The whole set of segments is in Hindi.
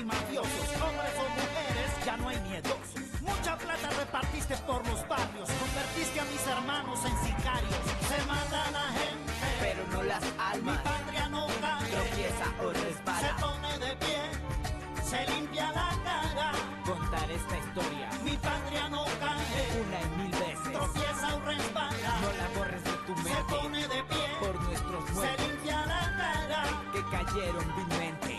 y mafiosos, hombres o mujeres, ya no hay nietos. Mucha plata repartiste por los barrios, convertiste a mis hermanos en sicarios. Se mata la gente, pero no las almas. Mi patria no cae, tropieza o resbala. Se pone de pie, se limpia la cara. Contar esta historia. Mi patria no cae, una y mil veces. Tropieza o resbala. No la borres de tu mente. Se pone de pie, por nuestros muertos. Se limpia la cara. Que cayeron vilmente.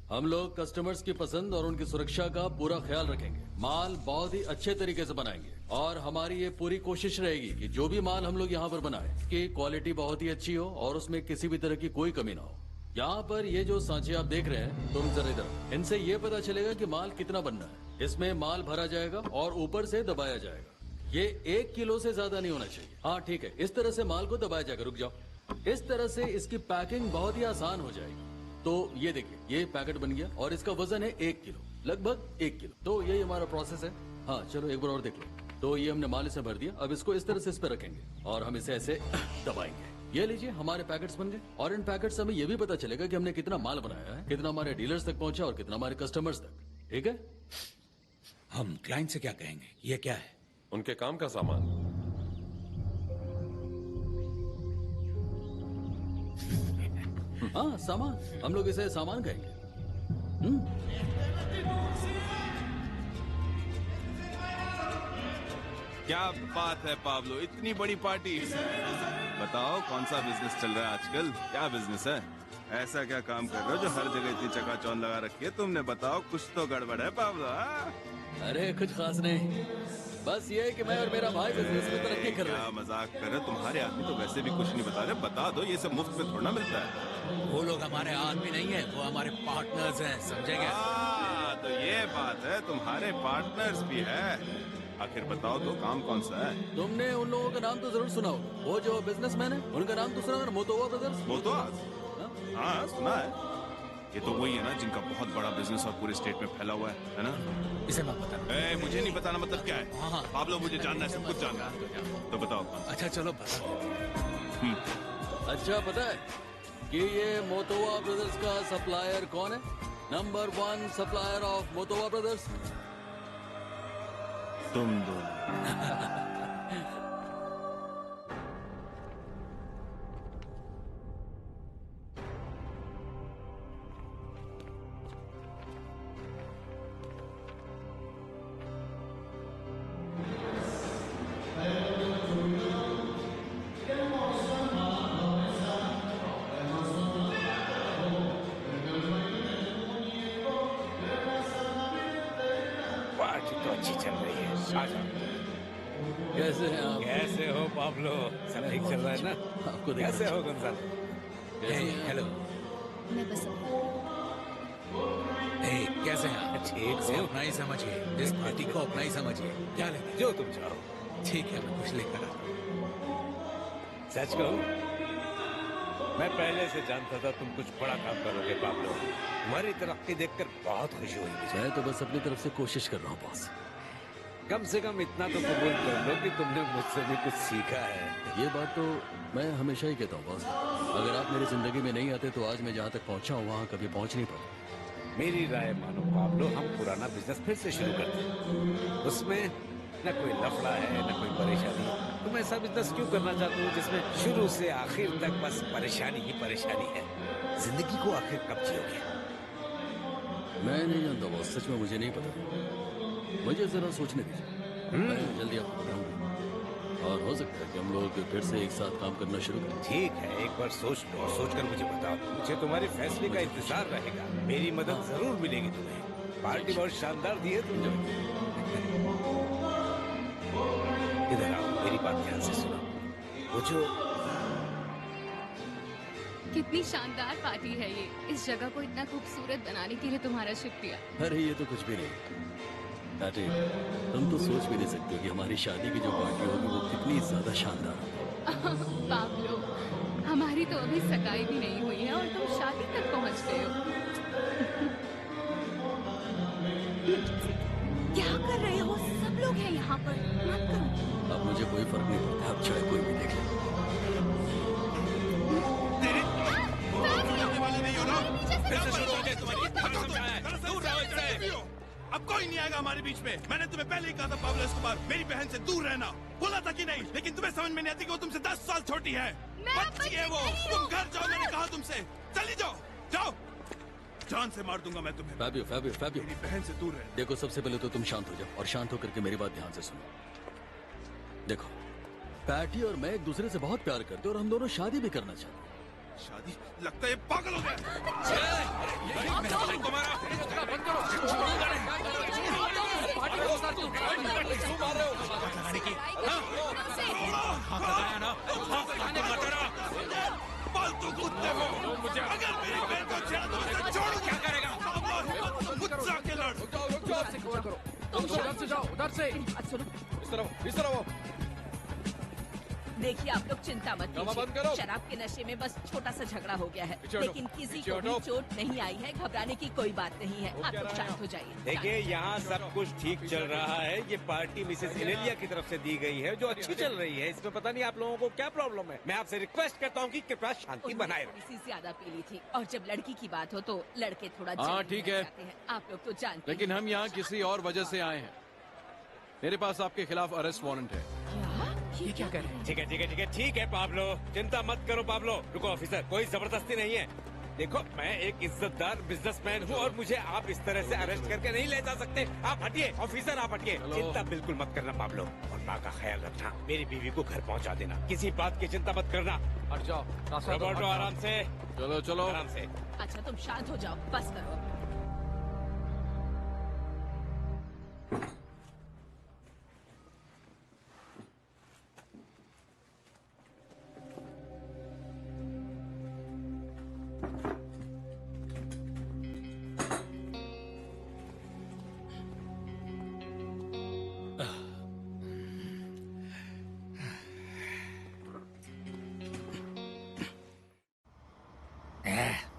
हम लोग कस्टमर्स की पसंद और उनकी सुरक्षा का पूरा ख्याल रखेंगे। माल बहुत ही अच्छे तरीके से बनाएंगे और हमारी ये पूरी कोशिश रहेगी कि जो भी माल हम लोग यहाँ पर बनाए कि क्वालिटी बहुत ही अच्छी हो और उसमें किसी भी तरह की कोई कमी ना हो। यहाँ पर ये जो सांचे आप देख रहे हैं, तुम जरा इधर, इनसे ये पता चलेगा कि माल कितना बनना है। इसमें माल भरा जाएगा और ऊपर से दबाया जाएगा। ये 1 किलो से ज्यादा नहीं होना चाहिए। हाँ ठीक है, इस तरह से माल को दबाया जाएगा। रुक जाओ। इस तरह से इसकी पैकिंग बहुत ही आसान हो जाएगी। तो ये देखिए, ये पैकेट बन गया और इसका वजन है 1 किलो, लगभग 1 किलो। तो यही हमारा प्रोसेस है। हाँ चलो एक बार और देख लो। तो ये हमने माल इसे भर दिया। अब इसको इस तरह से इस पर रखेंगे और हम इसे ऐसे दबाएंगे। ये लीजिए, हमारे पैकेट्स बन गए और इन पैकेट्स से हमें ये भी पता चलेगा कि हमने कितना माल बनाया है, कितना हमारे डीलर्स तक पहुंचा और कितना हमारे कस्टमर्स तक। ठीक है? हम क्लाइंट से क्या कहेंगे? ये क्या है? उनके काम का सामान। हाँ सामान, हम लोग इसे सामान कहेंगे। क्या बात है पाब्लो, इतनी बड़ी पार्टी। बताओ कौन सा बिजनेस चल रहा है आजकल? क्या बिजनेस है? ऐसा क्या काम कर रहे हो जो हर जगह इतनी चकाचौंध लगा रखी है? तुमने बताओ, कुछ तो गड़बड़ है पाब्लो। अरे कुछ खास नहीं, बस ये है कि मैं और मेरा भाई बिजनेस में तरक्की कर रहे हैं। क्या मजाक कर रहे हो? तुम्हारे आदमी तो वैसे भी कुछ नहीं बता रहे। बता दो, ये सब मुफ्त में थोड़ा मिलता है। वो लोग हमारे आदमी नहीं है, वो हमारे पार्टनर्स हैं, समझेंगे? तो ये बात है, तुम्हारे पार्टनर्स भी है। आखिर बताओ तो काम कौन सा है? तुमने उन लोगों का नाम तो जरूर सुना होगा। वो जो बिजनेसमैन है, उनका नाम तो सुना होगा, मोतोवा ब्रदर्स। मोतोवा? हाँ सुना है। ये तो वही है ना जिनका बहुत बड़ा बिजनेस और पूरे स्टेट में फैला हुआ है ना? इसे मत बताना। मुझे नहीं बताना मतलब क्या है? हाँ। आप लोग, मुझे जानना है, सब कुछ जानना है। तो बताओ। अच्छा चलो बताओ। अच्छा पता है कि ये मोतोवा ब्रदर्स का सप्लायर कौन है? नंबर 1 सप्लायर ऑफ मोतोवा ब्रदर्स तुम दोनों। कैसे हैं आप? कैसे हो पाब्लो? सब ठीक चल रहा है ना? आपको कैसे हो गोंजालो? हेलो। मैं बस कैसे हैं आप? ठीक से अपना ही समझिए, इस पार्टी को अपना ही समझिए। क्या लेंगे? जो तुम चाहो। ठीक है, मैं कुछ लेकर आता हूँ। सच कहूँ, मैं पहले से जानता था तुम कुछ बड़ा काम करोगे पाब्लो। तुम्हारी तरक्की देखकर बहुत खुशी हुई। मैं तो बस अपनी तरफ से कोशिश कर रहा हूँ बॉस। कम से कम इतना तो कबूल कर लो कि तुमने मुझसे भी कुछ सीखा है। ये बात तो मैं हमेशा ही कहता हूँ बॉस। अगर आप मेरी जिंदगी में नहीं आते तो आज मैं जहाँ तक पहुँचा हूँ वहाँ कभी पहुँच नहीं पाता। मेरी राय मानो पाब्लो, हम पुराना बिजनेस फिर से शुरू करते हैं। उसमें न कोई लफड़ा है, न कोई परेशानी। तुम ऐसा बिजनेस क्यों करना चाहते हो जिसमें शुरू से आखिर तक बस परेशानी ही परेशानी है? जिंदगी को आखिर कब जियोगे? मैं नहीं जानता बॉस, सच में मुझे नहीं पता। मुझे जरा सोचने दीजिए, मैं जल्दी आपको बताऊंगा और हो सकता है कि हम लोग फिर से एक साथ काम करना शुरू करें। ठीक है, एक बार सोच लो, सोचकर मुझे बताओ। मुझे तुम्हारे फैसले का इंतजार रहेगा। मेरी मदद जरूर मिलेगी तुम्हें। पार्टी बहुत शानदार दी है तुमने। इधर आओ, मेरी बात ध्यान से सुनो। वो जो कितनी शानदार पार्टी है ये। इस जगह को इतना खूबसूरत बनाने के लिए तुम्हारा शुक्रिया। अरे ये तो कुछ भी नहीं बेटे, तुम तो सोच भी नहीं सकते कि हमारी शादी की जो पार्टी होगी वो कितनी ज्यादा शानदार होगी। पाब्लो, हमारी तो अभी सगाई भी नहीं हुई है और तुम शादी तक पहुंच गए हो। क्या कर रहे हो? सब लोग हैं यहाँ पर, मत करो। अब मुझे कोई फर्क नहीं पड़ता, अब चाहे कोई भी देख ले। अब कोई नहीं आएगा हमारे बीच में। मैंने तुम्हें पहले ही कहा था पाब्लो एस्कोबार, मेरी बहन से दूर रहना। बोला था कि नहीं, लेकिन तुम्हें समझ में नहीं आती कि वो तुमसे 10 साल छोटी है। बच्ची है वो। तुम घर जाओ, मैंने कहा तुमसे। चली जाओ, जाओ। जान से मार दूंगा मैं तुम्हें। Fabio, Fabio, Fabio. मेरी बहन से दूर रह। देखो, सबसे पहले तो तुम शांत हो जाओ और शांत होकर के मेरी बात ध्यान से सुनो। देखो, पैटी और मैं एक दूसरे से बहुत प्यार करते और हम दोनों शादी भी करना चाहते हैं। शादी? लगता है ये पागल हो गया। फालतू कुत्ते हो। अगर मेरी बहन को छेड़ा तो मैं छोड़ूंगा। क्या करेगा? मुझसे आके लड़। उधर से इस तरफ वो। देखिए, आप लोग चिंता मत कीजिए। शराब के नशे में बस छोटा सा झगड़ा हो गया है, लेकिन किसी को भी चोट नहीं आई है। घबराने की कोई बात नहीं है। आप लोग शांत हो जाइए। देखिए, यहाँ सब कुछ ठीक चल रहा है। ये पार्टी मिसेस इनेलिया की तरफ से दी गई है, जो अच्छी चल रही है। इसमें पता नहीं आप लोगों को क्या प्रॉब्लम है। मैं आपसे रिक्वेस्ट करता हूँ कि कृपया शांति बनाए रखें। थोड़ी सी ज्यादा पी ली थी, और जब लड़की की बात हो तो लड़के थोड़ा हाँ, ठीक है। आप लोग तो जानते हैं। लेकिन हम यहाँ किसी और वजह से आए हैं। मेरे पास आपके खिलाफ अरेस्ट वारंट है। ये क्या कर रहे हैं? ठीक है, ठीक है, ठीक है, ठीक है पाब्लो, चिंता मत करो पाब्लो। रुको ऑफिसर, कोई जबरदस्ती नहीं है। देखो, मैं एक इज्जतदार बिजनेसमैन हूँ और मुझे आप इस तरह से अरेस्ट करके नहीं ले जा सकते। आप हटिए ऑफिसर, आप हटिए। चिंता बिल्कुल मत करना पाब्लो, और माँ का ख्याल रखना। मेरी बीवी को घर पहुँचा देना। किसी बात की चिंता मत करना। हट जाओ रॉबर्टो, आराम से। चलो चलो आराम से। अच्छा, तुम शांत हो जाओ, बस करो।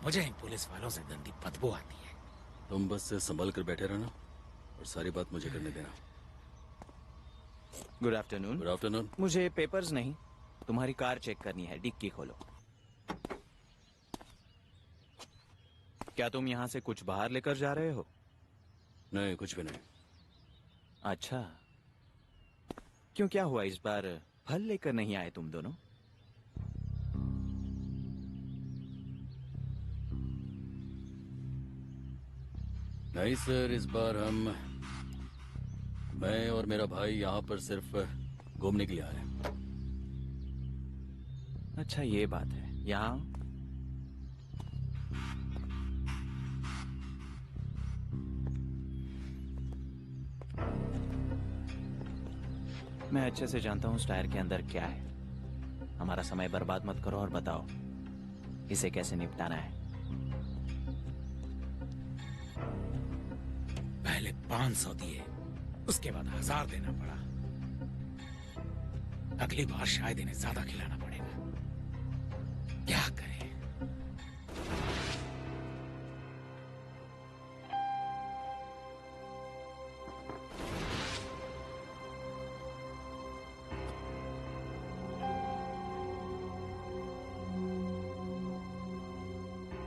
मुझे इन पुलिस वालों से गंदी बदबू आती है। तुम बस संभल कर बैठे रहना और सारी बात मुझे करने देना। Good afternoon. Good afternoon. मुझे पेपर्स नहीं, तुम्हारी कार चेक करनी है। डिक्की खोलो। क्या तुम यहाँ से कुछ बाहर लेकर जा रहे हो? नहीं, कुछ भी नहीं। अच्छा, क्यों, क्या हुआ इस बार? फल लेकर नहीं आए तुम दोनों? नहीं सर, इस बार मैं और मेरा भाई यहाँ पर सिर्फ घूमने के लिए आए हैं। अच्छा, ये बात है। यहाँ मैं अच्छे से जानता हूँ उस टायर के अंदर क्या है। हमारा समय बर्बाद मत करो और बताओ इसे कैसे निपटाना है। पहले 500 दिए, उसके बाद 1000 देना पड़ा। अगली बार शायद इन्हें ज्यादा खिलाना पड़ेगा। क्या करें?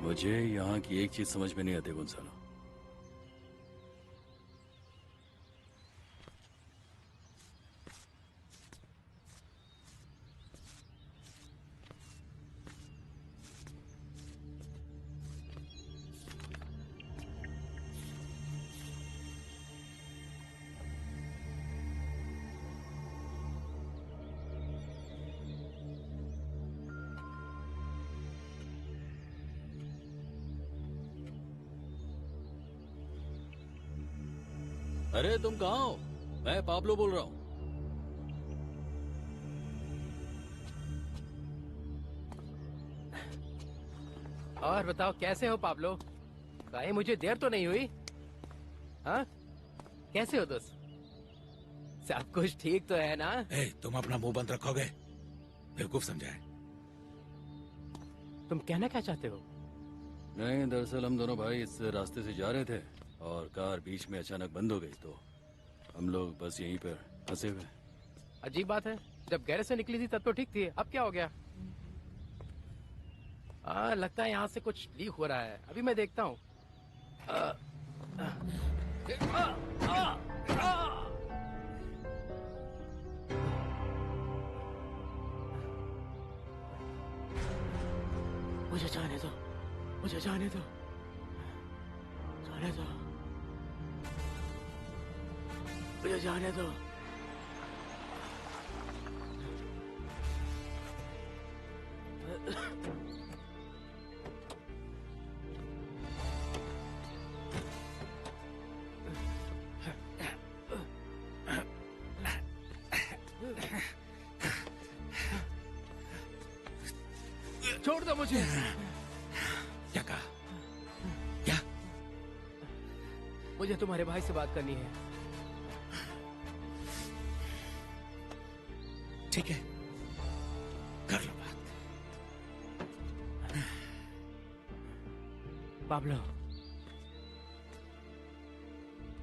मुझे यहाँ की एक चीज समझ में नहीं आती गुंसालो। अरे तुम कहाँ हो? मैं पाब्लो बोल रहा हूँ। और बताओ कैसे हो पाब्लो? कहीं मुझे देर तो नहीं हुई? हाँ, कैसे हो दोस्त? सब कुछ ठीक तो है ना? तुम अपना मुंह बंद रखोगे? बेवकूफ समझाए। तुम कहना क्या चाहते हो? नहीं, दरअसल हम दोनों भाई इस रास्ते से जा रहे थे और कार बीच में अचानक बंद हो गई, तो हम लोग बस यहीं पर फंसे हुए। अजीब बात है, जब गैरेज से निकली थी तब तो ठीक थी, अब क्या हो गया? लगता है यहाँ से कुछ लीक हो रहा है, अभी मैं देखता हूँ। मुझे जाने दो, मुझे जाने दो, जाने दो, मुझे जाने दो। छोड़ दो मुझे। क्या कहा? क्या? मुझे तुम्हारे भाई से बात करनी है। ठीक है, कर लो बात। पाब्लो,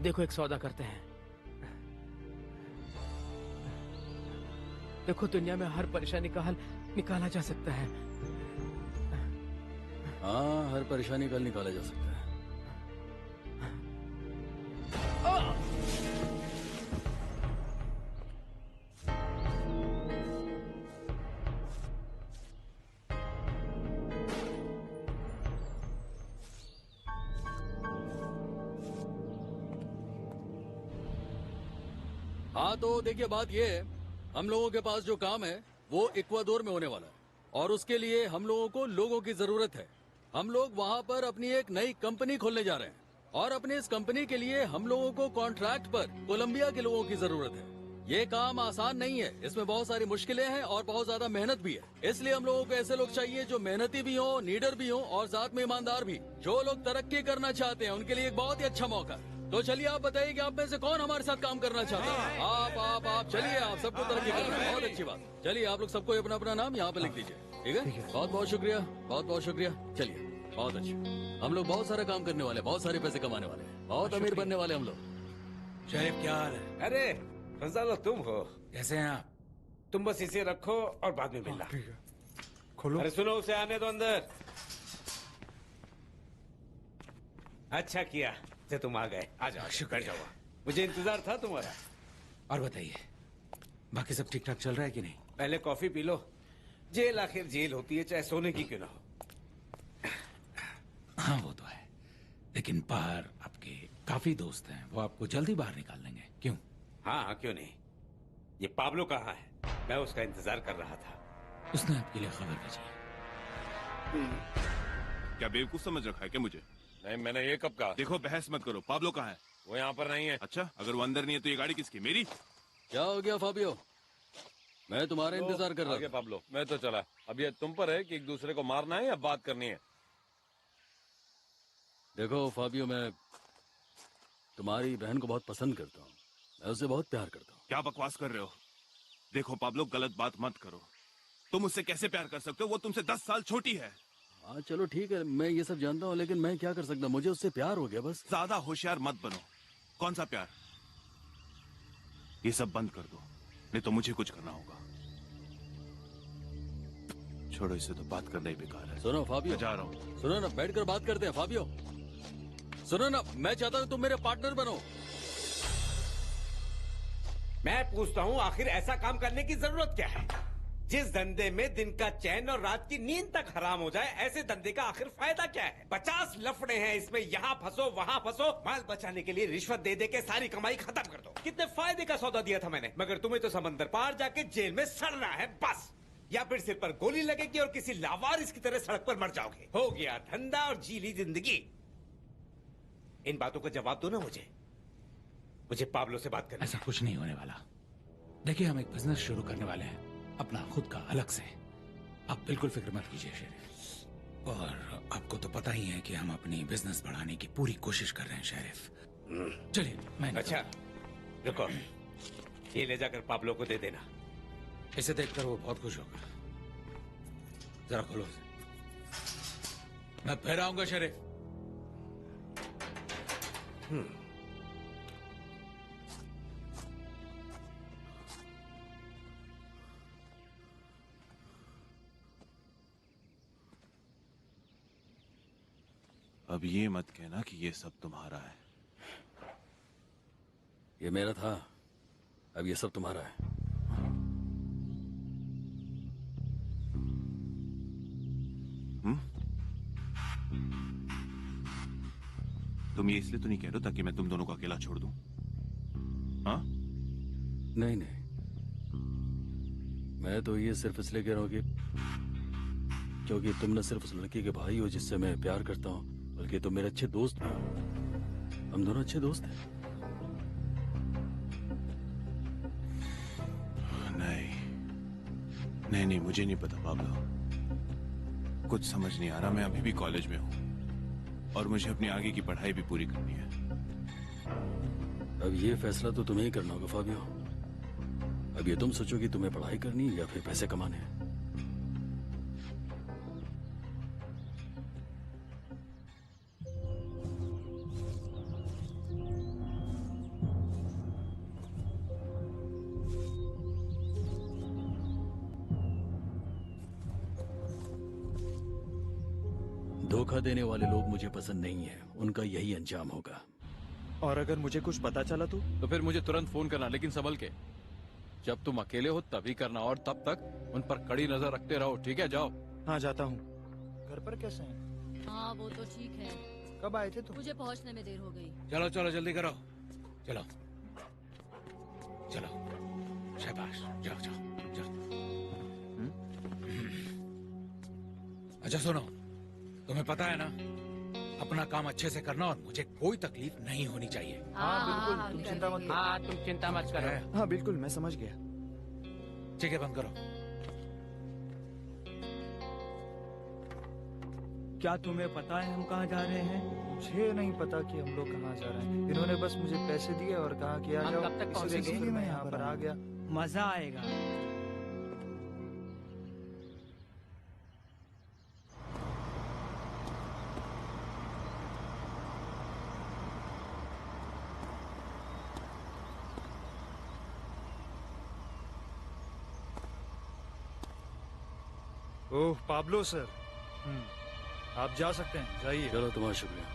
देखो एक सौदा करते हैं। देखो दुनिया में हर परेशानी का हल निकाला जा सकता है। हाँ, हर परेशानी का हल निकाला जा सकता है। हाँ, तो देखिए बात ये है, हम लोगों के पास जो काम है वो इक्वाडोर में होने वाला है और उसके लिए हम लोगों को लोगों की जरूरत है। हम लोग वहाँ पर अपनी एक नई कंपनी खोलने जा रहे हैं और अपनी इस कंपनी के लिए हम लोगों को कॉन्ट्रैक्ट पर कोलंबिया के लोगों की जरूरत है। ये काम आसान नहीं है, इसमें बहुत सारी मुश्किलें हैं और बहुत ज्यादा मेहनत भी है। इसलिए हम लोगों को ऐसे लोग चाहिए जो मेहनती भी हो, नीडर भी हो और साथ में ईमानदार भी। जो लोग तरक्की करना चाहते हैं उनके लिए एक बहुत ही अच्छा मौका है। तो चलिए आप बताइए कि आप में से कौन हमारे साथ काम करना चाहता है? आप चलिए, आप सबको तरक्की करना है, बहुत अच्छी बात। चलिए आप लोग सबको अपना अपना नाम यहाँ पे लिख दीजिए, ठीक है? बहुत बहुत शुक्रिया, बहुत बहुत शुक्रिया। चलिए, बहुत अच्छा। हम लोग बहुत सारा काम करने वाले, बहुत सारे पैसे कमाने वाले, बहुत अमीर बनने वाले हम लोग। शरीफ क्या हाल है? अरे रजालो तुम हो? कैसे हैं आप? तुम बस इसे रखो और बाद में मिलना। खोलो। अरे सुनो, उसे आने दो अंदर। अच्छा किया जे तुम आ गए। आ जाओ, शुक्र जाओ। मुझे इंतजार था तुम्हारा। और बताइए, बाकी सब ठीक ठाक चल रहा है कि नहीं? पहले कॉफी पी लो। जेल आखिर जेल होती है, चाहे सोने की क्यों ना हो। हाँ वो तो है, लेकिन बाहर आपके काफी दोस्त हैं, वो आपको जल्दी बाहर निकाल देंगे। क्यों? हाँ क्यों नहीं। ये पाब्लो कहाँ है? मैं उसका इंतजार कर रहा था। उसने आपके लिए खबर भेजी है। क्या बेवकूफ समझ रखा है क्या मुझे? नहीं, मैंने ये कब कहा? देखो बहस मत करो। पाब्लो कहाँ है? वो यहाँ पर नहीं है। अच्छा, अगर वो अंदर नहीं है तो ये गाड़ी किसकी? मेरी? क्या हो गया फाबियो? मैं तुम्हारा इंतजार कर रहा था। पाब्लो, मैं तो चला। अब ये तुम पर है कि एक दूसरे को मारना है या बात करनी है। देखो फाबियो, मैं तुम्हारी बहन को बहुत पसंद करता हूँ, मैं उसे बहुत प्यार करता हूँ। क्या बकवास कर रहे हो? देखो पाब्लो, गलत बात मत करो। तुम उससे कैसे प्यार कर सकते हो? वो तुमसे 10 साल छोटी है। हाँ चलो ठीक है, मैं ये सब जानता हूँ, लेकिन मैं क्या कर सकता, मुझे उससे प्यार हो गया बस। ज्यादा होशियार मत बनो। कौन सा प्यार? ये सब बंद कर दो, नहीं तो मुझे कुछ करना होगा। छोड़ो, इससे तो बात करना ही बेकार है। सुनो फाबियो, जा रहा हूँ। सुनो ना, बैठकर बात करते हैं। फाबियो सुनो ना, मैं चाहता हूँ तुम मेरे पार्टनर बनो। मैं पूछता हूँ, आखिर ऐसा काम करने की जरूरत क्या है? जिस धंधे में दिन का चैन और रात की नींद तक हराम हो जाए, ऐसे धंधे का आखिर फायदा क्या है? 50 लफड़े हैं इसमें, यहाँ फंसो वहाँ फंसो, माल बचाने के लिए रिश्वत दे दे के सारी कमाई खत्म कर दो। कितने फायदे का सौदा दिया था मैंने, मगर तुम्हें तो समंदर पार जाके जेल में सड़ना है बस, या फिर सिर पर गोली लगेगी और किसी लावारिस की तरह सड़क पर मर जाओगे। हो गया धंधा और जी ली जिंदगी। इन बातों का जवाब दो ना मुझे पाब्लो से बात करनी। ऐसा कुछ नहीं होने वाला। देखिए, हम एक बिजनेस शुरू करने वाले हैं, अपना खुद का, अलग से। आप बिल्कुल फिक्र मत कीजिए शेर, और आपको पता ही है कि हम अपनी बिजनेस बढ़ाने की पूरी कोशिश कर रहे हैं शेरिफ। चलिए मैं अच्छा रुको, ये ले जाकर पाब्लो को दे देना। इसे देखकर वो बहुत खुश होगा। जरा खोलो इसे। मैं फिर आऊंगा शेरिफ। अब ये मत कहना कि ये सब तुम्हारा है। ये मेरा था, अब ये सब तुम्हारा है। तुम ये इसलिए तो नहीं कह रहे हो ताकि मैं तुम दोनों को अकेला छोड़ दूं? हाँ? नहीं नहीं, मैं तो ये सिर्फ इसलिए कह रहा हूँ कि क्योंकतुम न सिर्फ उस लड़की के भाई हो जिससे मैं प्यार करता हूँ, बल्कि तुम मेरे अच्छे दोस्त भी हो। हम दोनों अच्छे दोस्त हैं। नहीं, मुझे नहीं पता पाब्लो। कुछ समझ नहीं आ रहा। मैं अभी भी कॉलेज में हूँ और मुझे अपनी आगे की पढ़ाई भी पूरी करनी है। अब ये फैसला तो तुम्हें ही करना होगा फाबियो। अब ये तुम सोचो कि तुम्हें पढ़ाई करनी है या फिर पैसे कमाने हैं। धोखा देने वाले लोग मुझे पसंद नहीं है, उनका यही अंजाम होगा। और अगर मुझे कुछ पता चला तो फिर मुझे तुरंत फोन करना, लेकिन संभल के। जब तुम अकेले हो तभी करना, और तब तक उन पर कड़ी नजर रखते रहो, ठीक है? जाओ। हाँ जाता हूँ। घर पर कैसे हैं? हाँ वो तो ठीक है। कब आए थे तुम? मुझे पहुँचने में देर हो गई। चलो चलो जल्दी करो, चलो चलो, शाबाश, जाओ जाओ जाओ। अच्छा सुनो, तुम्हें पता है ना, अपना काम अच्छे से करना और मुझे कोई तकलीफ नहीं होनी चाहिए। हाँ बिल्कुल, तुम चिंता मत करो। हाँ तुम चिंता मत करो। हाँ बिल्कुल, मैं समझ गया। ठीक है, बंद करो। क्या तुम्हें पता है हम कहाँ जा रहे हैं? मुझे नहीं पता कि हम लोग कहाँ जा रहे हैं। इन्होंने बस मुझे पैसे दिए और कहा कि आ जाओ। कब तक पहुँचेंगे? इसलिए मैं यहाँ पर आ गया। मजा आएगा। ओह पाब्लो सर, आप जा सकते हैं, जाइए। चलो, तुम्हारा शुक्रिया।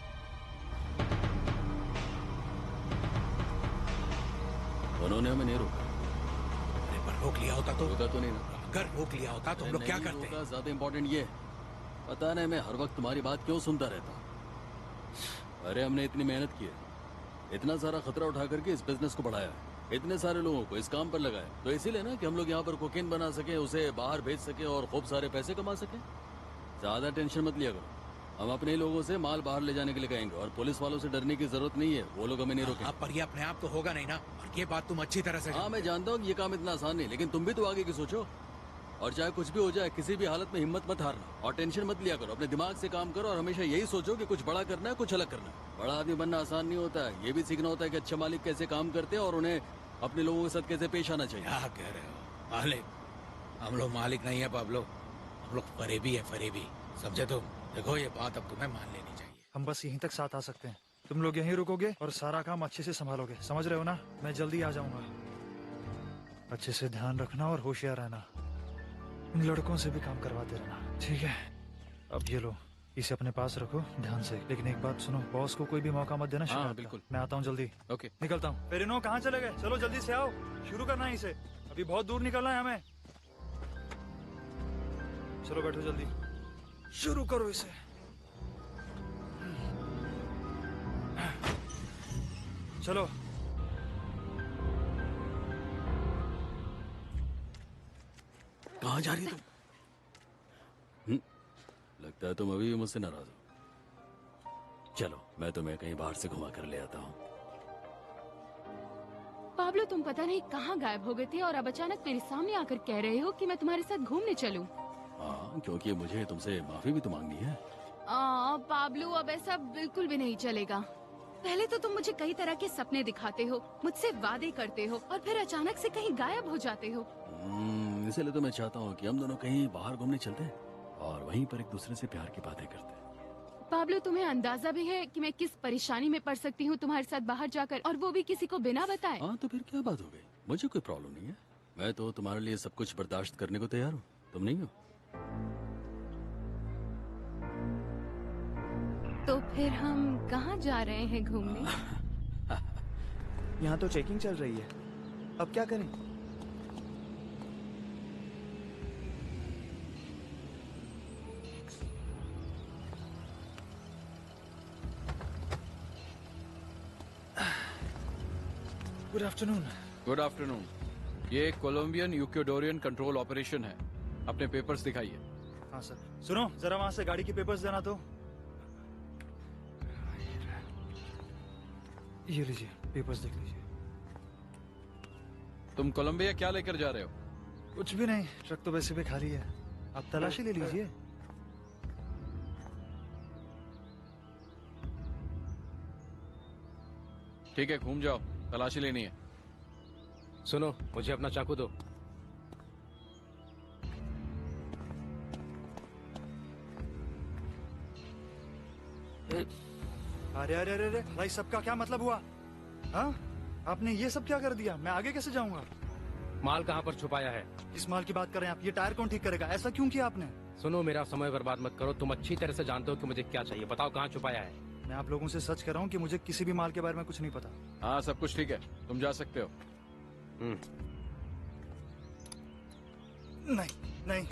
उन्होंने हमें नहीं रोका। अरे पर रोक लिया होता तो? रोका तो नहीं ना। अगर रोक लिया होता तो हम लोग क्या करते? ज्यादा इम्पोर्टेंट ये पता नहीं मैं हर वक्त तुम्हारी बात क्यों सुनता रहता हूँ। अरे हमने इतनी मेहनत की है, इतना सारा खतरा उठा करके इस बिजनेस को बढ़ाया, इतने सारे लोगों को इस काम पर लगाया, तो इसीलिए ना कि हम लोग यहाँ पर कोकेन बना सके, उसे बाहर भेज सके और खूब सारे पैसे कमा सके। ज्यादा टेंशन मत लिया करो, हम अपने लोगों से माल बाहर ले जाने के लिए कहेंगे और पुलिस वालों से डरने की जरूरत नहीं है, वो लोग हमें नहीं रोकेंगे। पर ये अपने आप तो होगा नहीं ना, और ये बात तुम अच्छी तरह से। हाँ मैं जानता हूँ ये काम इतना आसान नहीं, लेकिन तुम भी तो आगे की सोचो। और चाहे कुछ भी हो जाए, किसी भी हालत में हिम्मत मत हारना और टेंशन मत लिया करो। अपने दिमाग से काम करो और हमेशा यही सोचो कि कुछ बड़ा करना है, कुछ अलग करना है। बड़ा आदमी बनना आसान नहीं होता है, ये भी सीखना होता है कि अच्छे मालिक कैसे काम करते हैं और उन्हें अपने लोगों के साथ कैसे पेश आना चाहिए। क्या कह रहे हो मालिक? हम लोग मालिक नहीं है पाब्लो, हम लोग फरेबी है, फरेबी, समझे तुम? देखो ये बात अब तुम्हें मान लेनी चाहिए। हम बस यहीं तक साथ आ सकते हैं, तुम लोग यहीं रुकोगे और सारा काम अच्छे से संभालोगे, समझ रहे हो ना? मैं जल्दी आ जाऊंगा। अच्छे से ध्यान रखना और होशियार रहना, इन लड़कों से भी काम करवाते रहना, ठीक है? अब ये लो, इसे अपने पास रखो ध्यान से। लेकिन एक बात सुनो, बॉस को कोई भी मौका मत देना। हाँ बिल्कुल। मैं आता हूँ जल्दी। ओके, निकलता हूँ। पेरिनो कहाँ चले गए? चलो जल्दी से आओ, शुरू करना है इसे, अभी बहुत दूर निकलना है हमें। चलो बैठो, जल्दी शुरू करो इसे। चलो कहाँ जा रही तुम? लगता है तुम अभी भी मुझसे नाराज हो। चलो मैं तुम्हें कहीं बाहर से घुमा कर ले आता हूँ। पाब्लो तुम पता नहीं कहाँ गायब हो गए थे और अब अचानक मेरे सामने आकर कह रहे हो कि मैं तुम्हारे साथ घूमने चलूं। हाँ, क्योंकि मुझे तुमसे माफी भी तो मांगनी है। पाब्लो, अब ऐसा बिल्कुल भी नहीं चलेगा। पहले तो तुम मुझे कई तरह के सपने दिखाते हो, मुझसे वादे करते हो और फिर अचानक से कहीं गायब हो जाते हो। इसलिए तो मैं चाहता हूँ कि हम दोनों कहीं बाहर घूमने चलते हैं और वहीं पर एक दूसरे से प्यार की बातें करते हैं। पाब्लो, तुम्हें अंदाजा भी है कि मैं किस परेशानी में पड़ सकती हूँ तुम्हारे साथ बाहर जाकर, और वो भी किसी को बिना बताए। हाँ, तो फिर क्या बात हो गई? मुझे कोई प्रॉब्लम नहीं है। मैं तो तुम्हारे लिए सब कुछ बर्दाश्त करने को तैयार हूँ। तुम नहीं हो? तो फिर हम कहाँ जा रहे हैं घूमने? यहाँ तो चेकिंग चल रही है, अब क्या करें? Good afternoon. Good afternoon. ये कोलंबियन यूक्योडोरियन कंट्रोल ऑपरेशन है। अपने पेपर्स दिखाइए। हाँ सर। सुनो, जरा वहाँ से गाड़ी के पेपर्स देना तो। ये लीजिए, पेपर्स देख लीजिए। तुम कोलंबिया क्या लेकर जा रहे हो? कुछ भी नहीं, ट्रक तो वैसे भी खाली है। आप तलाशी ले लीजिए। ठीक है, घूम जाओ, तलाशी लेनी है। सुनो, मुझे अपना चाकू दो। अरे अरे अरे अरे भाई, सबका क्या मतलब हुआ? हाँ, आपने ये सब क्या कर दिया? मैं आगे कैसे जाऊंगा? माल कहाँ पर छुपाया है? इस माल की बात कर रहे हैं आप? ये टायर कौन ठीक करेगा? ऐसा क्यों किया आपने? सुनो, मेरा समय बर्बाद मत करो। तुम अच्छी तरह से जानते हो कि मुझे क्या चाहिए। बताओ कहाँ छुपाया है। मैं आप लोगों से सच कर रहा हूँ कि मुझे किसी भी माल के बारे में कुछ नहीं पता। हाँ, सब कुछ ठीक है, तुम जा सकते हो। नहीं नहीं।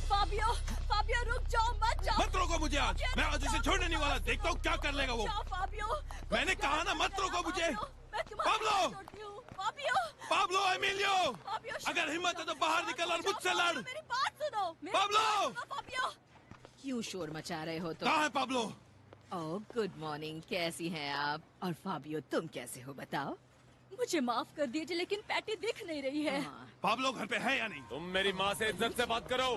फाबियो, फाबियो रुक जाओ, मत जाओ। मत रोको मुझे आज। मैं आज इसे छोड़ने नहीं वाला। देखता हूँ क्या कर लेगा वो। फाबियो, मैंने कहा ना, मत रोको मुझे। पाब्लो, पाब्लो, एमिलियो, अगर हिम्मत है तो बाहर निकल और मुझसे लड़। मेरी बात सुनो। पाब्लो, फाबियो, क्यों शोर मचा रहे हो? तो कहाँ है पाब्लो? ओह, गुड मॉर्निंग। कैसी हैं आप? और फाबियो, तुम कैसे हो बताओ? मुझे माफ कर दीजिए, लेकिन पैटी दिख नहीं रही है। पाब्लो घर पे है या नहीं? तुम मेरी माँ से इज्जत से बात करो।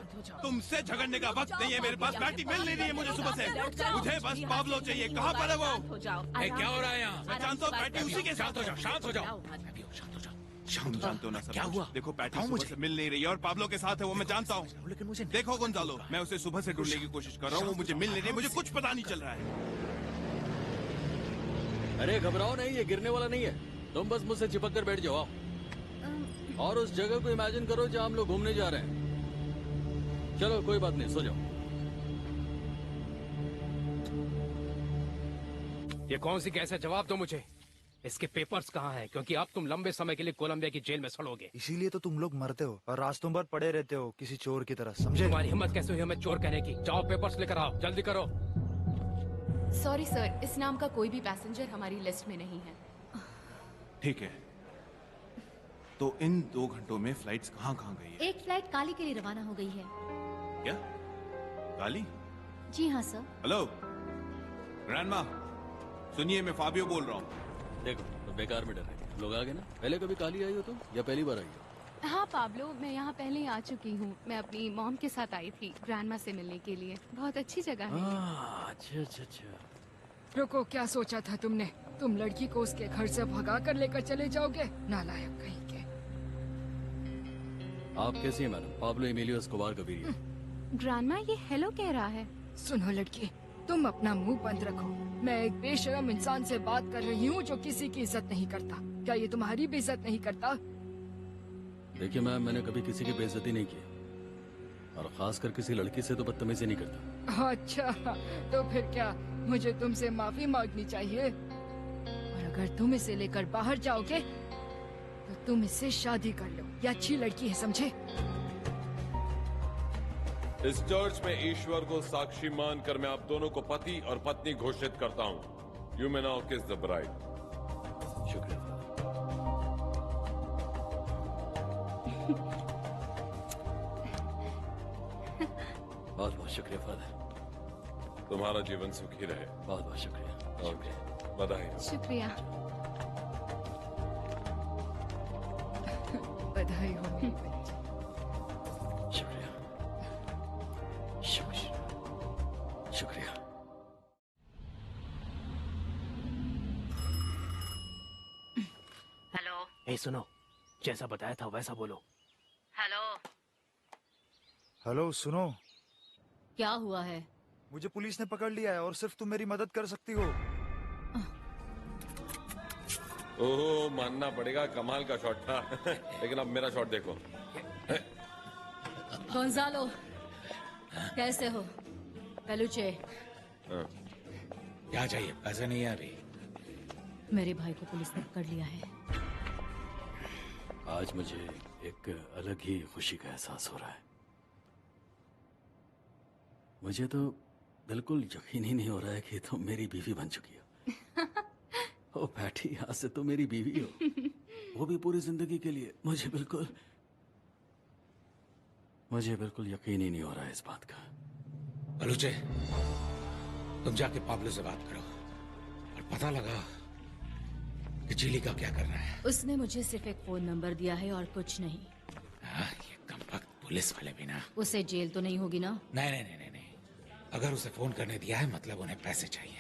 तुमसे झगड़ने का वक्त नहीं है मेरे पास। पैटी मिल नहीं रही है मुझे सुबह से। मुझे बस पाब्लो चाहिए। कहाँ पर है वो? क्या हो रहा है यहाँ? मैं जानता हूँ पैटी उसी के साथ। हो जाओ, शांत हो जाओ। तुम जानते हो ना सब क्या कुछ। हुआ? देखो पैटी सुबह से मिल नहीं रही है और पाब्लो के साथ है वो, मैं जानता हूँ। लेकिन मुझे देखो गोंजालो, मैं उसे सुबह से ढूंढने की कोशिश कर रहा हूँ। वो मुझे मिल नहीं रही है। मुझे कुछ पता नहीं चल रहा है। अरे घबराओ नहीं, ये गिरने वाला नहीं है। तुम बस मुझसे चिपक कर बैठ जाओ और उस जगह को इमेजिन करो जहाँ हम लोग घूमने जा रहे हैं। चलो कोई बात नहीं, सो जाओ। ये कौन सी कैसे? जवाब दो मुझे। इसके पेपर्स कहाँ हैं? क्योंकि अब तुम लंबे समय के लिए कोलंबिया की जेल में सड़ोगे। इसीलिए तो तुम लोग मरते हो और रास्तों पर पड़े रहते हो किसी चोर की तरह, समझे? तुम्हारी हिम्मत कैसे हुई हमें चोर कहने की? जाओ पेपर्स लेकर आओ, जल्दी करो। सॉरी सर, इस नाम का कोई भी पैसेंजर हमारी लिस्ट में नहीं है। ठीक है, तो इन 2 घंटों में फ्लाइट्स कहाँ गई है? एक फ्लाइट काली के लिए रवाना हो गई है। क्या? काली? जी हाँ सर। हेलो ग्रैंडमा, सुनिए, मैं फाबियो बोल रहा हूँ। देखो, तो बेकार में डर रहे हैं। लोग आ गए ना। पहले कभी काली आई हो तुम या पहली बार आई हो? हाँ पाब्लो, मैं यहाँ पहले ही आ चुकी हूँ। मैं अपनी मॉम के साथ आई थी ग्रैंडमा से मिलने के लिए। बहुत अच्छी जगह है। अच्छा अच्छा अच्छा। रुको, क्या सोचा था तुमने? तुम लड़की को उसके घर से भगा कर लेकर चले जाओगे? नालायक कहीं के। आप कैसी हैं madam? Pablo Emilio Escobar Gaviria. Grandma, ये हेलो कह रहा है। सुनो लड़की, तुम अपना मुंह बंद रखो। मैं एक बेशरम इंसान से बात कर रही हूँ जो किसी की इज्जत नहीं करता। क्या ये तुम्हारी भी इज्जत नहीं करता? देखिए मैम, मैंने कभी किसी की बेइज्जती नहीं की और खासकर किसी लड़की से तो बदतमीजी नहीं करता। अच्छा, तो फिर क्या मुझे तुमसे माफी मांगनी चाहिए? और अगर तुम इसे लेकर बाहर जाओगे तो तुम इससे शादी कर लो। ये अच्छी लड़की है, समझे? इस चर्च में ईश्वर को साक्षी मानकर मैं आप दोनों को पति और पत्नी घोषित करता हूँ। यू मे नाउ किस द ब्राइड। शुक्रिया। बहुत बहुत शुक्रिया फादर। तुम्हारा जीवन सुखी रहे। बहुत बहुत शुक्रिया। और बधाई हो। शुक्रिया। बधाई हो। शुक्रिया। शुक्रिया। शुक्रिया। हेलो। ए सुनो, जैसा बताया था वैसा बोलो। हेलो। हेलो सुनो, क्या हुआ है? मुझे पुलिस ने पकड़ लिया है और सिर्फ तुम मेरी मदद कर सकती हो। ओह, मानना पड़ेगा, कमाल का शॉट था। लेकिन अब मेरा शॉट देखो। गोंजालो, कैसे हो? पेलुचे। क्या चाहिए? पैसे नहीं है अभी। मेरे भाई को पुलिस ने पकड़ लिया है। आज मुझे एक अलग ही खुशी का एहसास हो रहा है। मुझे तो बिल्कुल यकीन ही नहीं हो रहा है कि तुम मेरी बीवी बन चुकी हो। ओ बैठी, आज से तुम मेरी बीवी हो, वो भी पूरी जिंदगी के लिए। मुझे बिल्कुल यकीन ही नहीं हो रहा है इस बात का। बलूचे, तुम जाके पाब्लो से बात करो और पता लगा कि चिली का क्या करना है। उसने मुझे सिर्फ एक फोन नंबर दिया है और कुछ नहीं। ये कमबख्त पुलिस वाले भी ना। उसे जेल तो नहीं होगी ना? नहीं नहीं नहीं नहीं, अगर उसे फोन करने दिया है मतलब उन्हें पैसे चाहिए।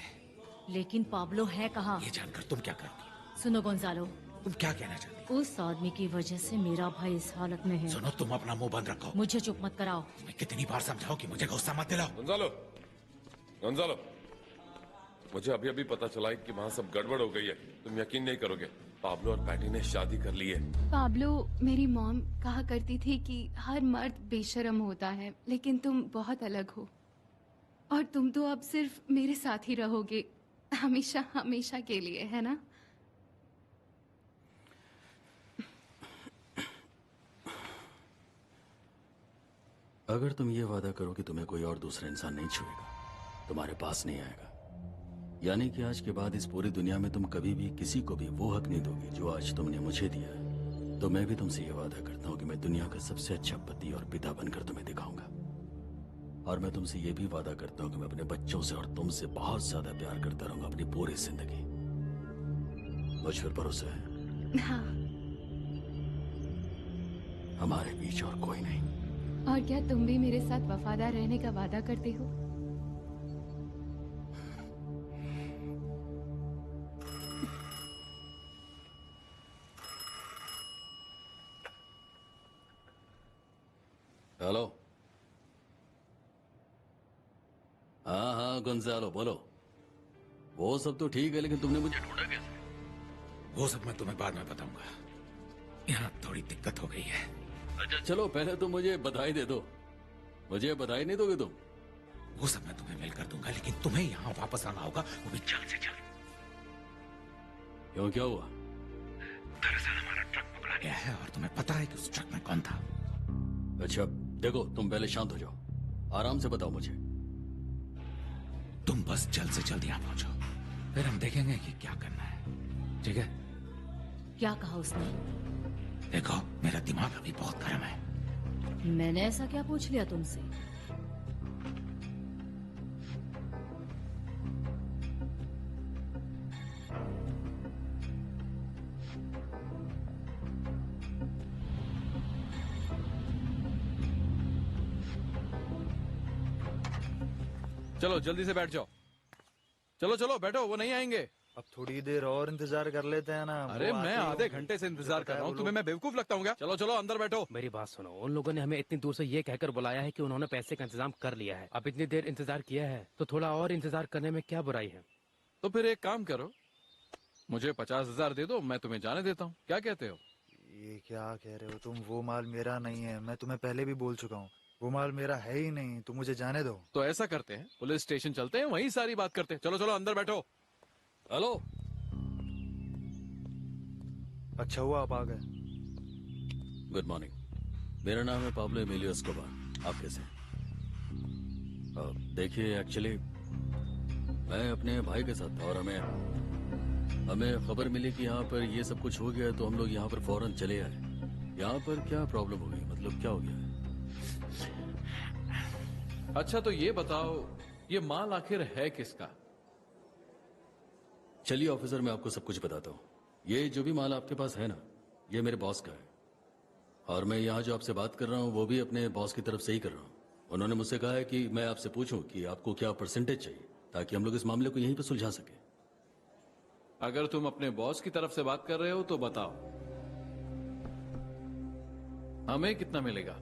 लेकिन पाब्लो है कहाँ? ये जानकर तुम क्या करोगी? सुनो गोंजालो, तुम क्या कहना चाहती उस आदमी की वजह से मेरा भाई इस हालत में है। सुनो, तुम अपना मुंह बंद रखो। मुझे चुप मत कराओ। मैं कितनी बार समझाऊं कि मुझे गुस्सा मत दिलाओ। गोंजालो, मुझे अभी अभी पता चला है कि वहाँ सब गड़बड़ हो गई है। तुम यकीन नहीं करोगे, पाब्लो और पैटी ने शादी कर ली है। पाब्लो, मेरी मॉम कहा करती थी कि हर मर्द बेशर्म होता है, लेकिन तुम बहुत अलग हो। और तुम तो अब सिर्फ मेरे साथ ही रहोगे, हमेशा हमेशा के लिए, है ना? अगर तुम ये वादा करो कि तुम्हें कोई और दूसरा इंसान नहीं छुएगा, तुम्हारे पास नहीं आएगा, यानी कि आज के बाद इस पूरी दुनिया में तुम कभी भी किसी को भी वो हक नहीं दोगे जो आज तुमने मुझे दिया है, तो मैं भी तुमसे ये वादा करता हूँ कि मैं दुनिया का सबसे अच्छा पति और पिता बनकर तुम्हें दिखाऊंगा। और मैं तुमसे ये भी वादा करता हूँ कि मैं अपने बच्चों से और तुमसे बहुत ज्यादा प्यार करता रहूंगा अपनी पूरी जिंदगी। मुझ पर भरोसा है? हाँ। हमारे बीच और कोई नहीं। और क्या तुम भी मेरे साथ वफादार रहने का वादा करते हो? हेलो। हाँ हाँ गोंजालो, बोलो। वो सब तो ठीक है, लेकिन तुमने मुझे ढूंढा कैसे? वो सब मैं तुम्हें बाद में बताऊंगा। यहाँ थोड़ी दिक्कत हो गई है। अच्छा चलो, पहले तुम मुझे बधाई दे दो। मुझे बधाई नहीं दोगे तुम? वो सब मैं तुम्हें मिलकर दूंगा, लेकिन तुम्हें यहाँ वापस आना होगा, वो भी जल्द से जल्द। क्यों, क्या हुआ? दरअसल हमारा ट्रक पकड़ा गया है और तुम्हें पता है कि उस ट्रक में कौन था? अच्छा देखो, तुम पहले शांत हो जाओ, आराम से बताओ मुझे। तुम बस जल्द से जल्द यहाँ पहुंचो, फिर हम देखेंगे कि क्या करना है। ठीक है? क्या कहा उसने? देखो, मेरा दिमाग अभी बहुत गर्म है। मैंने ऐसा क्या पूछ लिया तुमसे? चलो जल्दी से बैठ जाओ। चलो चलो बैठो, वो नहीं आएंगे। अब थोड़ी देर और इंतजार कर लेते हैं ना। अरे मैं आधे घंटे से इंतजार कर रहा हूँ, तुम्हें मैं बेवकूफ लगता हूँ क्या? चलो चलो अंदर बैठो। मेरी बात सुनो, उन लोगों ने हमें इतनी दूर से ये कहकर बुलाया है कि उन्होंने पैसे का इंतजाम कर लिया है। अब इतनी देर इंतजार किया है तो थोड़ा और इंतजार करने में क्या बुराई है? तो फिर एक काम करो, मुझे 50,000 दे दो, मैं तुम्हें जाने देता हूँ। क्या कहते हो? ये क्या कह रहे हो तुम? वो माल मेरा नहीं है, मैं तुम्हें पहले भी बोल चुका हूँ, वो माल मेरा है ही नहीं, तुम मुझे जाने दो। तो ऐसा करते हैं, पुलिस स्टेशन चलते हैं, वहीं सारी बात करते हैं। चलो चलो अंदर बैठो। हेलो। अच्छा हुआ आप आ गए। गुड मॉर्निंग, मेरा नाम है पाब्लो एमिलियो एस्कोबार। आप कैसे हैं? देखिए, एक्चुअली मैं अपने भाई के साथ था और हमें खबर मिली कि यहाँ पर ये सब कुछ हो गया, तो हम लोग यहाँ पर फौरन चले आए। यहाँ पर क्या प्रॉब्लम हो गई, मतलब क्या हो गया? अच्छा तो ये बताओ, ये माल आखिर है किसका? चलिए ऑफिसर, मैं आपको सब कुछ बताता हूँ। ये जो भी माल आपके पास है ना, ये मेरे बॉस का है, और मैं यहाँ जो आपसे बात कर रहा हूँ वो भी अपने बॉस की तरफ से ही कर रहा हूँ। उन्होंने मुझसे कहा है कि मैं आपसे पूछूं कि आपको क्या परसेंटेज चाहिए, ताकि हम लोग इस मामले को यहीं पे सुलझा सके। अगर तुम अपने बॉस की तरफ से बात कर रहे हो तो बताओ, हमें कितना मिलेगा?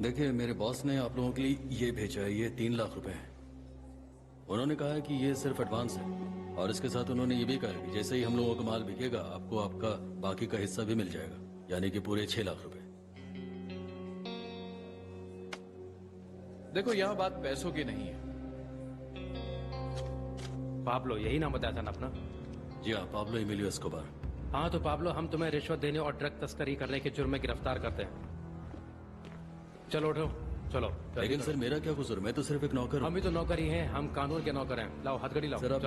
देखिए, मेरे बॉस ने आप लोगों के लिए ये भेजा है, ये 3 लाख रुपए हैं। उन्होंने कहा है कि ये सिर्फ एडवांस है, और इसके साथ उन्होंने ये भी कहा है कि जैसे ही हम लोगों का माल बिकेगा आपको आपका बाकी का हिस्सा भी मिल जाएगा, यानी कि पूरे 6 लाख रुपए। देखो, यहाँ बात पैसों की नहीं है। पाब्लो, यही नाम बताया था ना अपना? जी हाँ, पाब्लो एमिलियो एस्कोबार। हाँ तो पाब्लो, हम तुम्हें रिश्वत देने और ड्रग तस्करी करने के जुर्म में गिरफ्तार करते हैं। चलो उठो, चलो। लेकिन सर, मेरा क्या कसूर? मैं तो सिर्फ एक नौकर हूँ। हम भी तो नौकर ही हैं, हम कानून के नौकर हैं। लाओ हथकड़ी लाओ। सर, आप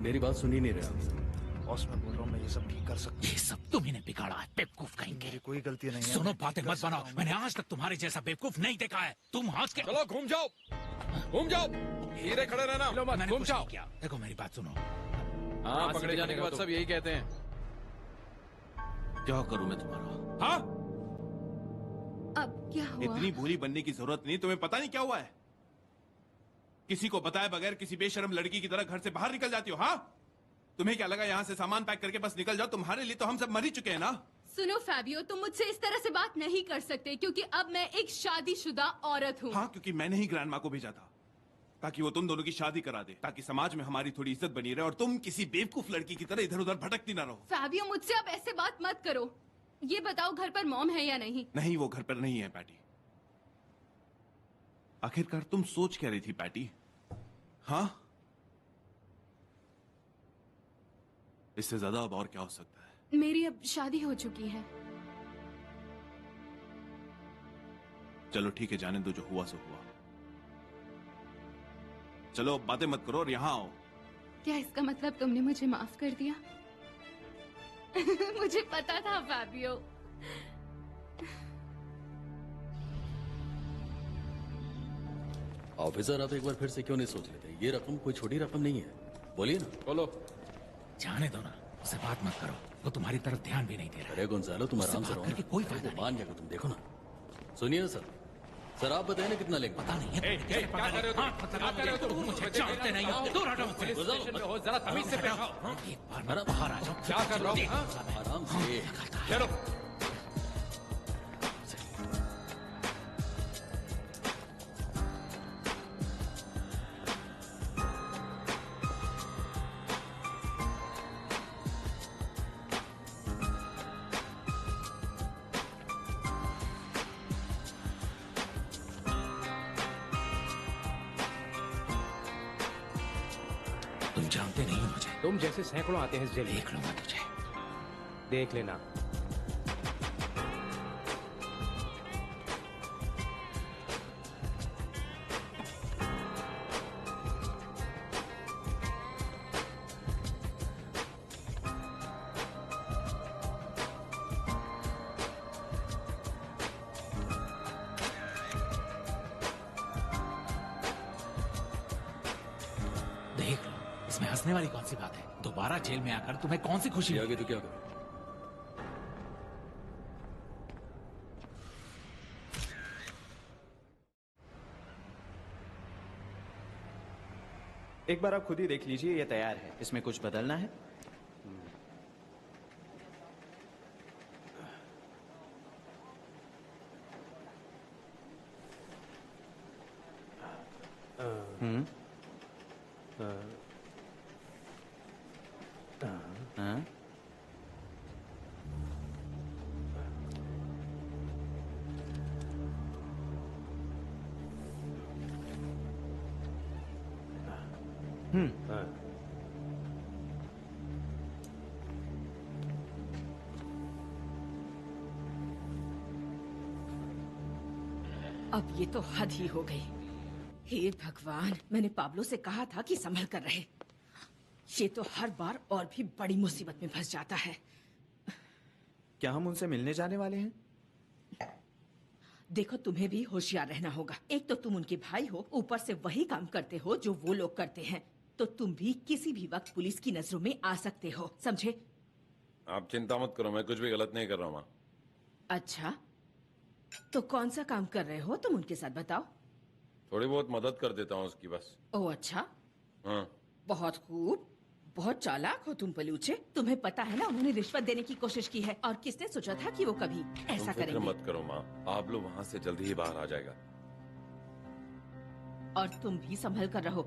मेरी बात सुन ही नहीं रहे आप। बॉस, मैं बोल रहा हूँ, मैं ये सब ठीक कर सकता हूँ। ये सब तुम ने बिगाड़ा है, बेवकूफ कहेंगे। मेरी कोई गलती नहीं है। सुनो, बातें मत बनाओ। मैंने आज तक तुम्हारे जैसा बेवकूफ नहीं देखा है। तुम हंस के चलो घूम जाओ, घूम जाओ, धीरे खड़े रहना। घूम जाओ। देखो मेरी बात सुनो। हाँ, पकड़े जाने के बाद सब यही कहते हैं। क्या करूं मैं तुम्हारा? हाँ, अब क्या हुआ? इतनी बुरी बनने की जरूरत नहीं। तुम्हें पता नहीं क्या हुआ है? किसी को बताए बगैर किसी बेशर्म लड़की की तरह घर से बाहर निकल जाती हो। हाँ, तुम्हें क्या लगा यहाँ से सामान पैक करके बस निकल जाओ? तुम्हारे लिए तो हम सब मर ही चुके हैं ना। सुनो फैबियो, तुम मुझसे इस तरह से बात नहीं कर सकते, क्योंकि अब मैं एक शादीशुदा औरत हूँ। हाँ, क्योंकि मैंने ही ग्रैंड माँ को भेजा था ताकि वो तुम दोनों की शादी करा दे, ताकि समाज में हमारी थोड़ी इज्जत बनी रहे और तुम किसी बेवकूफ लड़की की तरह इधर उधर भटकती ना रहो। फैबियो, मुझसे अब ऐसे बात मत करो। ये बताओ, घर पर मॉम है या नहीं? नहीं, वो घर पर नहीं है पैटी। आखिरकार तुम सोच क्या रही थी पैटी? हाँ, इससे ज्यादा अब और क्या हो सकता है? मेरी अब शादी हो चुकी है। चलो ठीक है, जाने दो, जो हुआ सो हुआ। चलो बातें मत करो और यहाँ आओ। क्या इसका मतलब तुमने मुझे माफ कर दिया? मुझे पता था फैबियो। ऑफिसर, आप एक बार फिर से क्यों नहीं सोच लेते? ये रकम कोई छोटी रकम नहीं है। बोलिए ना। बोलो। जाने दो ना, उससे बात मत करो। वो तुम्हारी तरफ ध्यान भी नहीं दे रहा। अरे गोंजालो, तुम आराम से रहो ना। कोई फायदा नहीं। मान जाएगा, तुम देखो ना। सुनिए सर, सर आप बताइए ना कितना लेंगे? पता नहीं है। क्या कर रहे हो तुम? मुझे जानते नहीं हो। दूर हटो मुझसे। स्टेशन में हो, जरा तमीज से पेश आओ। एक बार मैं बाहर आ जाऊं। क्या कर रहा हूँ? आराम से। चलो। तुम जानते नहीं हो मुझे। तुम जैसे सैकड़ों आते हैं इस जेल में। देख लूंगा तुझे। देख लेना। देख लो, इसमें हंसने वाली कौन सी बात है? दोबारा जेल में आकर तुम्हें कौन सी खुशी आगे तो क्या करो? एक बार आप खुद ही देख लीजिए, ये तैयार है। इसमें कुछ बदलना है? हाँ? अब ये तो हद ही हो गई। हे भगवान, मैंने पाब्लो से कहा था कि संभल कर रहे। ये तो हर बार और भी बड़ी मुसीबत में फंस जाता है। क्या हम उनसे मिलने जाने वाले हैं? देखो, तुम्हें भी होशियार रहना होगा। एक तो तुम उनके भाई हो, ऊपर से वही काम करते हो जो वो लोग करते हैं, तो तुम भी किसी भी वक्त पुलिस की नजरों में आ सकते हो, समझे? आप चिंता मत करो, मैं कुछ भी गलत नहीं कर रहा हूँ। अच्छा, तो कौन सा काम कर रहे हो तुम उनके साथ बताओ। थोड़ी बहुत मदद कर देता हूँ उसकी बस। ओह अच्छा, हाँ। बहुत खूब। बहुत चालाक हो तुम पलूचे। तुम्हें पता है ना उन्होंने रिश्वत देने की कोशिश की है, और किसने सोचा था कि वो कभी ऐसा तुम फिक्र करेंगे। मत करो माँ, पाब्लो वहाँ से जल्दी ही बाहर आ जाएगा। और तुम भी संभल कर रहो।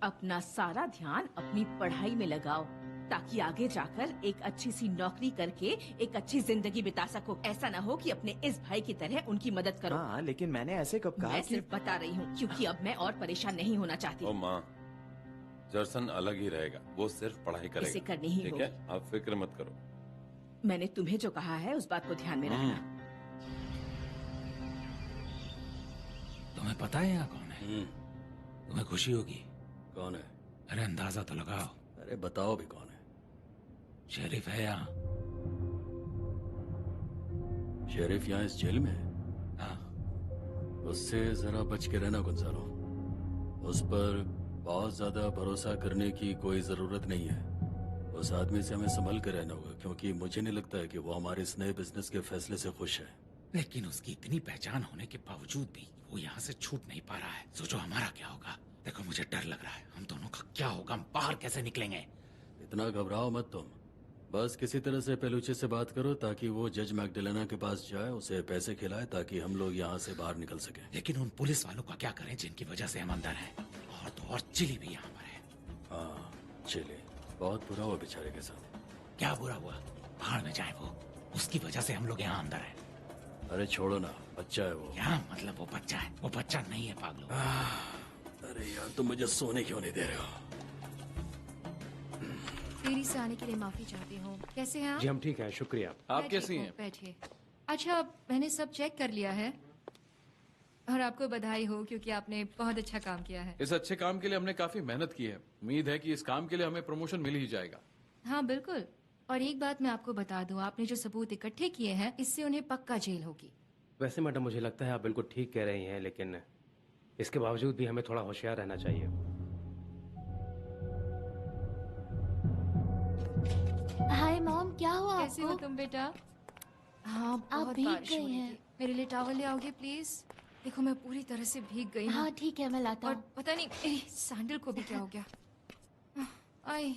अपना सारा ध्यान अपनी पढ़ाई में लगाओ, ताकि आगे जाकर एक अच्छी सी नौकरी करके एक अच्छी जिंदगी बिता सको। ऐसा ना हो कि अपने इस भाई की तरह उनकी मदद करो। हाँ, लेकिन मैंने ऐसे कब कहा मैं कि... सिर्फ बता रही हूँ, क्योंकि अब मैं और परेशान नहीं होना चाहती। ओ माँ, जर्सन अलग ही रहेगा, वो सिर्फ पढ़ाई करेगा। इसे करनी ही ठीक होगी। है, आप फिक्र मत करो। मैंने तुम्हें जो कहा है उस बात को ध्यान में रखना। तुम्हें पता है यहाँ कौन है? तुम्हें खुशी होगी। कौन है? अरे अंदाजा तो लगाओ। अरे बताओ भी कौन है? शेरिफ है यहाँ। शेरिफ यहाँ इस जेल में है? हाँ। उससे जरा बच के रहना गुंजारो। उस पर बहुत ज्यादा भरोसा करने की कोई जरूरत नहीं है। उस आदमी से हमें संभल कर रहना होगा, क्योंकि मुझे नहीं लगता है कि वो हमारे इस नए बिजनेस के फैसले से खुश है। लेकिन उसकी इतनी पहचान होने के बावजूद भी वो यहाँ से छूट नहीं पा रहा है। सोचो हमारा क्या होगा। देखो मुझे डर लग रहा है, हम दोनों का क्या होगा, हम बाहर कैसे निकलेंगे। इतना घबराओ मत तुम, बस किसी तरह से पेलुचे से बात करो ताकि वो जज मैकडलेना के पास जाए, उसे पैसे खिलाए ताकि हम लोग यहाँ से बाहर निकल सके। लेकिन उन पुलिस वालों का क्या करें जिनकी वजह से हम अंदर हैं? और तो और चिली भी यहाँ पर है। हाँ, चिली बहुत बुरा हुआ बेचारे के साथ। क्या बुरा हुआ? बाहर में जाए वो, उसकी वजह से हम लोग यहाँ अंदर हैं। अरे छोड़ो ना, बच्चा है वो। क्या मतलब वो बच्चा है? वो बच्चा नहीं है पागलो। अरे यार तुम मुझे सोने क्यों नहीं दे रहे हो? देरी से आने के लिए माफी चाहती हूँ। कैसे हैं आप? जी हम ठीक हैं, शुक्रिया। आप बैठिए, कैसी हैं? बैठिए। अच्छा, मैंने सब चेक कर लिया है और आपको बधाई हो, क्योंकि आपने बहुत अच्छा काम किया है। इस अच्छे काम के लिए हमने काफी मेहनत की है। उम्मीद है कि इस काम के लिए हमें प्रमोशन मिल ही जाएगा। हाँ बिल्कुल। और एक बात मैं आपको बता दूं, आपने जो सबूत इकट्ठे किए हैं इससे उन्हें पक्का जेल होगी। वैसे मैडम मुझे लगता है आप बिल्कुल ठीक कह रही हैं, लेकिन इसके बावजूद भी हमें थोड़ा होशियार रहना चाहिए। हाय मॉम, क्या हुआ कैसे हो तुम बेटा? हाँ आप बहुत भीग बारिश हो गई रही हैं। थी। मेरे लिए टॉवल ले आओगे प्लीज? देखो मैं पूरी तरह से भीग गई हूँ। हाँ ठीक है, मैं लाता और हूँ। पता नहीं सैंडल को भी क्या हो गया। आई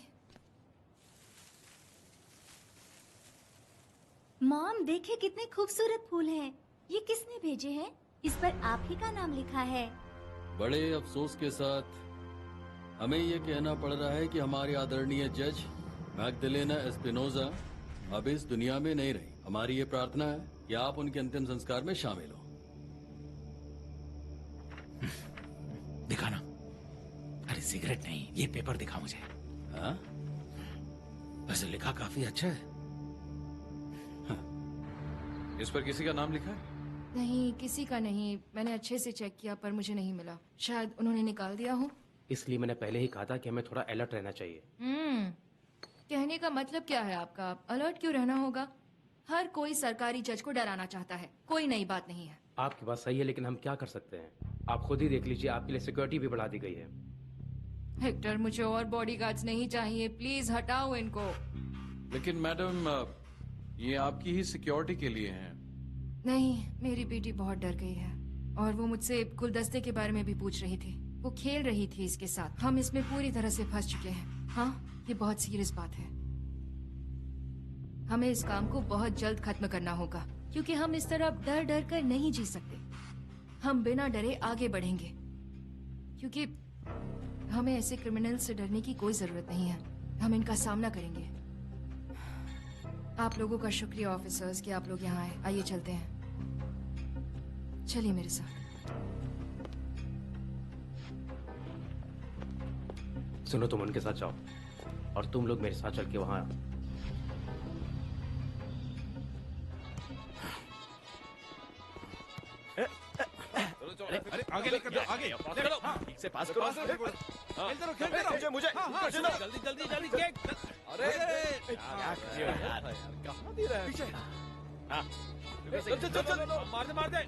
मॉम देखिए कितने खूबसूरत फूल हैं। ये किसने भेजे हैं? इस पर आप ही का नाम लिखा है। बड़े अफसोस के साथ हमें ये कहना पड़ रहा है कि हमारी आदरणीय जज मैग्डलेना एस्पिनोजा अब इस दुनिया में नहीं रही। हमारी ये प्रार्थना है कि आप उनके अंतिम संस्कार में शामिल हो। दिखाना। अरे सिगरेट नहीं, ये पेपर दिखा मुझे। हाँ? वैसे लिखा काफी अच्छा है। इस पर किसी का नाम लिखा है? नहीं, किसी का नहीं। मैंने अच्छे से चेक किया पर मुझे नहीं मिला। शायद उन्होंने निकाल दिया हो। इसलिए मैंने पहले ही कहा था कि हमें थोड़ा अलर्ट रहना चाहिए। कहने का मतलब क्या है आपका? अलर्ट क्यों रहना होगा? हर कोई सरकारी जज को डराना चाहता है, कोई नई बात नहीं है। आपकी बात सही है, लेकिन हम क्या कर सकते हैं? आप खुद ही देख लीजिए, आपके लिए सिक्योरिटी भी बढ़ा दी गई है। हेक्टर, मुझे और बॉडीगार्ड्स नहीं चाहिए, प्लीज हटाओ इनको। लेकिन मैडम ये आपकी ही सिक्योरिटी के लिए हैं। नहीं, मेरी बेटी बहुत डर गई है और वो मुझसे गुलदस्ते के बारे में भी पूछ रही थी। वो खेल रही थी इसके साथ। हम इसमें पूरी तरह से फंस चुके हैं। हाँ, ये बहुत सीरियस बात है। हमें इस काम को बहुत जल्द खत्म करना होगा, क्योंकि हम इस तरह डर डर कर नहीं जी सकते। हम बिना डरे आगे बढ़ेंगे, क्योंकि हमें ऐसे क्रिमिनल से डरने की कोई जरूरत नहीं है। हम इनका सामना करेंगे। आप लोगों का शुक्रिया ऑफिसर्स कि आप लोग यहाँ आए। आइए चलते हैं, चलिए मेरे साथ। सुनो, तुम उनके साथ जाओ और तुम लोग मेरे साथ चल के वहाँ अरे आगे लेकर जाओ, आगे चलो, ठीक से पास करो। खेलते रहो, मुझे जल्दी जल्दी जल्दी केक। अरे कहाँ दे रहा है? पीछे। चल मार दे।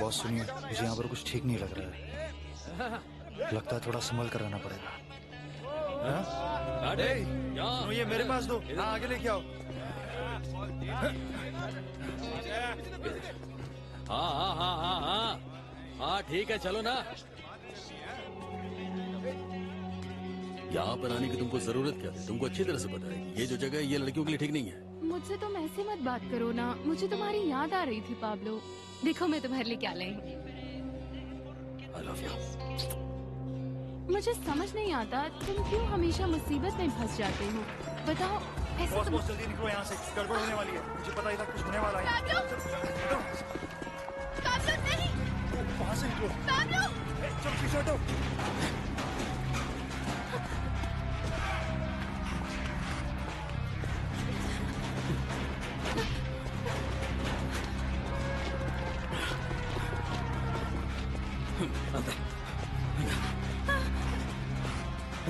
बॉस सुनिए, मुझे यहाँ पर कुछ ठीक नहीं लग रहा है। लगता है थोड़ा संभल कर रहना पड़ेगा। सुनो, ये मेरे पास दो। आगे लेके आओ। हाँ हाँ हाँ हाँ हाँ हाँ ठीक है, चलो ना। यहाँ पर आने की तुमको जरूरत क्या थी? तुमको अच्छी तरह से पता है कि ये जो जगह है ये लड़कियों के लिए ठीक नहीं है। मुझसे तुम ऐसे मत बात करो ना, मुझे तुम्हारी याद आ रही थी पाब्लो। देखो मैं तुम्हारे लिए क्या लाई हूँ। I love you. मुझे समझ नहीं आता तुम क्यों हमेशा मुसीबत में फंस जाते हो। बताओ ऐसे बॉस बॉस जल्दी निकलो यहाँ से, गड़बड़ होने वाली है। मुझे पता ही था कुछ होने वाला है। नहीं, वहाँ से निकलो। चलो पीछे हटो।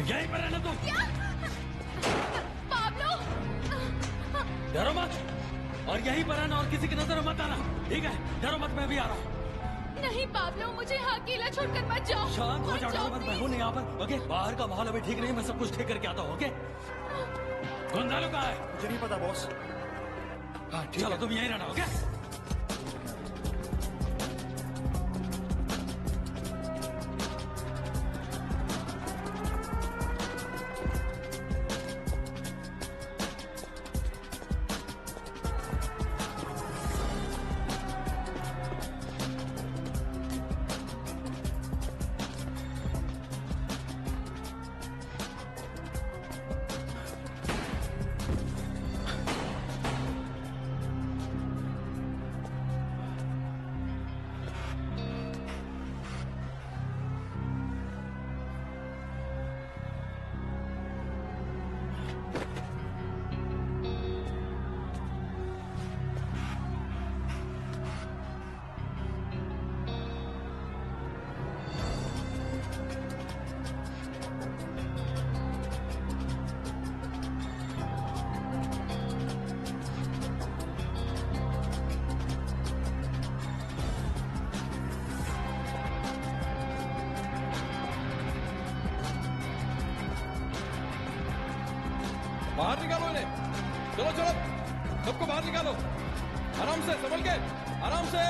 यहीं पर रहना तुम। पाब्लो, डरो मत और यहीं पर रहना और किसी की नजर मत आना, ठीक है? डरो मत, मैं भी आ रहा हूँ। नहीं पाब्लो, मुझे यहाँ अकेला छोड़कर मत जाओ। शांत हो जाओ, डरो मत, मैं हूँ यहाँ पर। ओके, बाहर का माहौल अभी ठीक नहीं, मैं सब कुछ ठीक करके आता हूँ। ओके, गोंजालो कहाँ है? मुझे नहीं पता बॉस। हाँ ठीक चलो है। तुम यहीं रहना। ओके बाहर निकालो इन्हें। चलो चलो, सबको बाहर निकालो। आराम से, संभल के, आराम से।